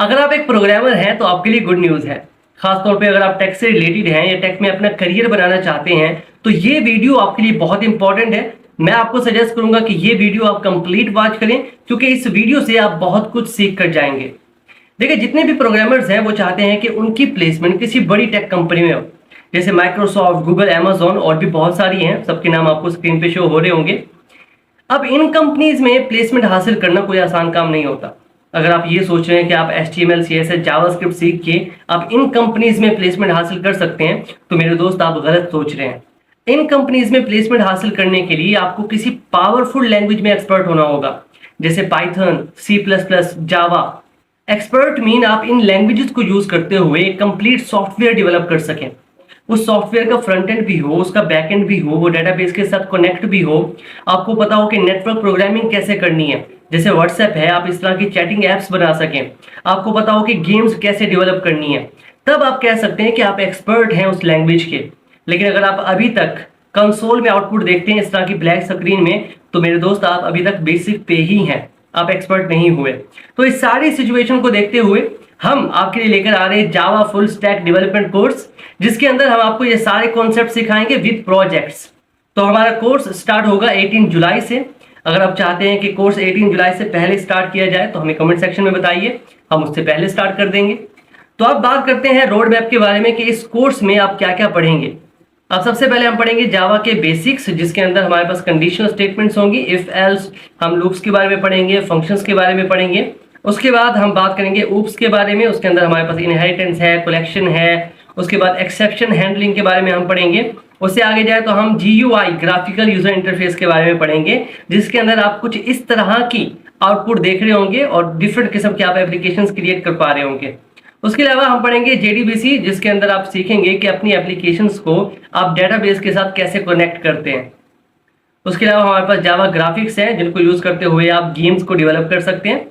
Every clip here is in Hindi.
अगर आप एक प्रोग्रामर हैं तो आपके लिए गुड न्यूज़ है। खासतौर पे अगर आप टेक से रिलेटेड हैं या टेक में अपना करियर बनाना चाहते हैं तो ये वीडियो आपके लिए बहुत इंपॉर्टेंट है। मैं आपको सजेस्ट करूंगा कि ये वीडियो आप कंप्लीट वॉच करें, क्योंकि इस वीडियो से आप बहुत कुछ सीख कर जाएंगे। देखिए, जितने भी प्रोग्रामर्स हैं वो चाहते हैं कि उनकी प्लेसमेंट किसी बड़ी टेक कंपनी में हो, जैसे माइक्रोसॉफ्ट, गूगल, अमेजॉन और भी बहुत सारी हैं। सबके नाम आपको स्क्रीन पे शो हो रहे होंगे। अब इन कंपनीज में प्लेसमेंट हासिल करना कोई आसान काम नहीं होता। अगर आप ये सोच रहे हैं कि आप HTML, CSS, जावास्क्रिप्ट सीख के आप इन कंपनीज में प्लेसमेंट हासिल कर सकते हैं, तो मेरे दोस्त आप गलत सोच रहे हैं। इन कंपनीज में प्लेसमेंट हासिल करने के लिए आपको किसी पावरफुल लैंग्वेज में एक्सपर्ट होना होगा, जैसे पाइथन, C++, जावा। एक्सपर्ट मीन आप इन लैंग्वेजेस को यूज करते हुए कंप्लीट सॉफ्टवेयर डेवलप कर सकें। उस सॉफ्टवेयर का फ्रंट एंड भी हो, उसका बैक एंड भी हो, वो डेटाबेस के साथ कनेक्ट भी हो। आपको पता हो कि नेटवर्क प्रोग्रामिंग कैसे करनी है, जैसे व्हाट्सएप है, आप इस तरह की चैटिंग एप्स बना सकें। आपको पता हो कि गेम्स कैसे डेवलप करनी है। तब आप कह सकते हैं कि आप एक्सपर्ट हैं उस लैंग्वेज के। लेकिन अगर आप अभी तक कंसोल में आउटपुट देखते हैं इस तरह की ब्लैक स्क्रीन में, तो मेरे दोस्त आप अभी तक बेसिक पे ही हैं, आप एक्सपर्ट नहीं हुए। तो इस सारी सिचुएशन को देखते हुए हम आपके लिए लेकर आ रहे हैं Java full stack development course, जिसके अंदर हम आपको ये सारे कॉन्सेप्ट सिखाएंगे विद प्रोजेक्ट्स। तो हमारा कोर्स स्टार्ट होगा 18 जुलाई से। अगर आप चाहते हैं कि कोर्स 18 जुलाई से पहले स्टार्ट किया जाए तो हमें कमेंट सेक्शन में बताइए, हम उससे पहले स्टार्ट कर देंगे। तो अब बात करते हैं रोड मैप के बारे में कि इस कोर्स में आप क्या क्या पढ़ेंगे। अब सबसे पहले हम पढ़ेंगे जावा के बेसिक्स, जिसके अंदर हमारे पास कंडीशनल स्टेटमेंट्स होंगी, इफ एल्स। हम लूप्स के बारे में पढ़ेंगे, फंक्शंस के बारे में पढ़ेंगे। उसके बाद हम बात करेंगे ऊप्स के बारे में, उसके अंदर हमारे पास इनहेरिटेंस है, कलेक्शन है। उसके बाद एक्सेप्शन हैंडलिंग के बारे में हम पढ़ेंगे। उससे आगे जाए तो हम GUI, ग्राफिकल यूजर इंटरफेस के बारे में पढ़ेंगे, जिसके अंदर आप कुछ इस तरह की आउटपुट देख रहे होंगे और डिफरेंट किस्म के आप एप्लीकेशंस क्रिएट कर पा रहे होंगे। उसके अलावा हम पढ़ेंगे JDBC, जिसके अंदर आप सीखेंगे कि अपनी एप्लीकेशंस को आप डेटाबेस के साथ कैसे कनेक्ट करते हैं। उसके अलावा हमारे पास जावा ग्राफिक्स है, जिनको यूज करते हुए आप गेम्स को डेवलप कर सकते हैं।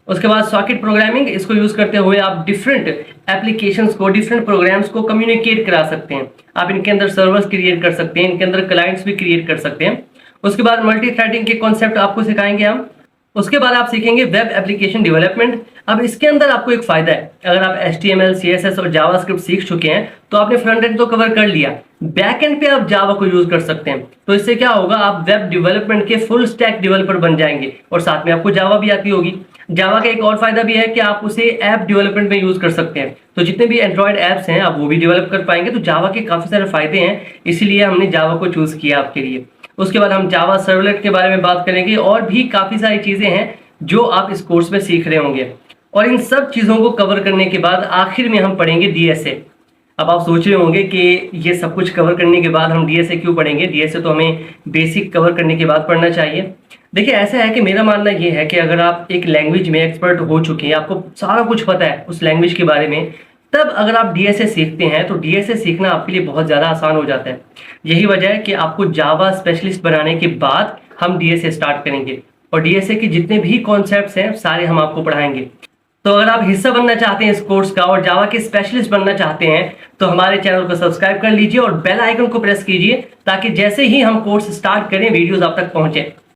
उसके बाद सॉकेट प्रोग्रामिंग, इसको यूज करते हुए आप डिफरेंट एप्लीकेशंस को, डिफरेंट प्रोग्राम्स को कम्युनिकेट करा सकते हैं। आप इनके अंदर सर्वर्स क्रिएट कर सकते हैं, इनके अंदर क्लाइंट्स भी क्रिएट कर सकते हैं। उसके बाद मल्टी थ्रेडिंग के कॉन्सेप्ट आपको सिखाएंगे हम। उसके बाद आप सीखेंगे वेब एप्लीकेशन डेवलपमेंट। अब इसके अंदर आपको एक फायदा है, अगर आप HTML, CSS और जावास्क्रिप्ट सीख चुके हैं तो आपने फ्रंट एंड तो कवर कर लिया, बैक एंड पे आप जावा को यूज कर सकते हैं। तो इससे क्या होगा, आप वेब डेवलपमेंट के फुल स्टैक डेवलपर बन जाएंगे और साथ में आपको जावा भी आती होगी। जावा का एक और फायदा भी है कि आप उसे ऐप डेवलपमेंट में यूज कर सकते हैं, तो जितने भी एंड्रॉइड ऐप्स हैं आप वो भी डेवलप कर पाएंगे। तो जावा के काफी सारे फायदे हैं, इसीलिए हमने जावा को चूज किया आपके लिए। उसके बाद हम जावा सर्वलेट के बारे में बात करेंगे और भी काफी सारी चीजें हैं जो आप इस कोर्स में सीख रहे होंगे। और इन सब चीजों को कवर करने के बाद आखिर में हम पढ़ेंगे DSA। अब आप सोच रहे होंगे कि ये सब कुछ कवर करने के बाद हम DSA क्यों पढ़ेंगे। DSA तो हमें बेसिक कवर करने के बाद पढ़ना चाहिए। देखिए, ऐसा है कि मेरा मानना ये है कि अगर आप एक लैंग्वेज में एक्सपर्ट हो चुके हैं, आपको सारा कुछ पता है उस लैंग्वेज के बारे में, तब अगर आप DSA सीखते हैं तो DSA सीखना आपके लिए बहुत ज़्यादा आसान हो जाता है। यही वजह है कि आपको जावा स्पेशलिस्ट बनाने के बाद हम DSA स्टार्ट करेंगे और DSA के जितने भी कॉन्सेप्ट्स हैं सारे हम आपको पढ़ाएंगे। तो अगर आप हिस्सा बनना चाहते हैं इस कोर्स का और जावा के स्पेशलिस्ट बनना चाहते हैं तो हमारे चैनल को सब्सक्राइब कर लीजिए और बेल आइकन को प्रेस कीजिए, ताकि जैसे ही हम कोर्स स्टार्ट करें वीडियोस आप तक पहुंचे।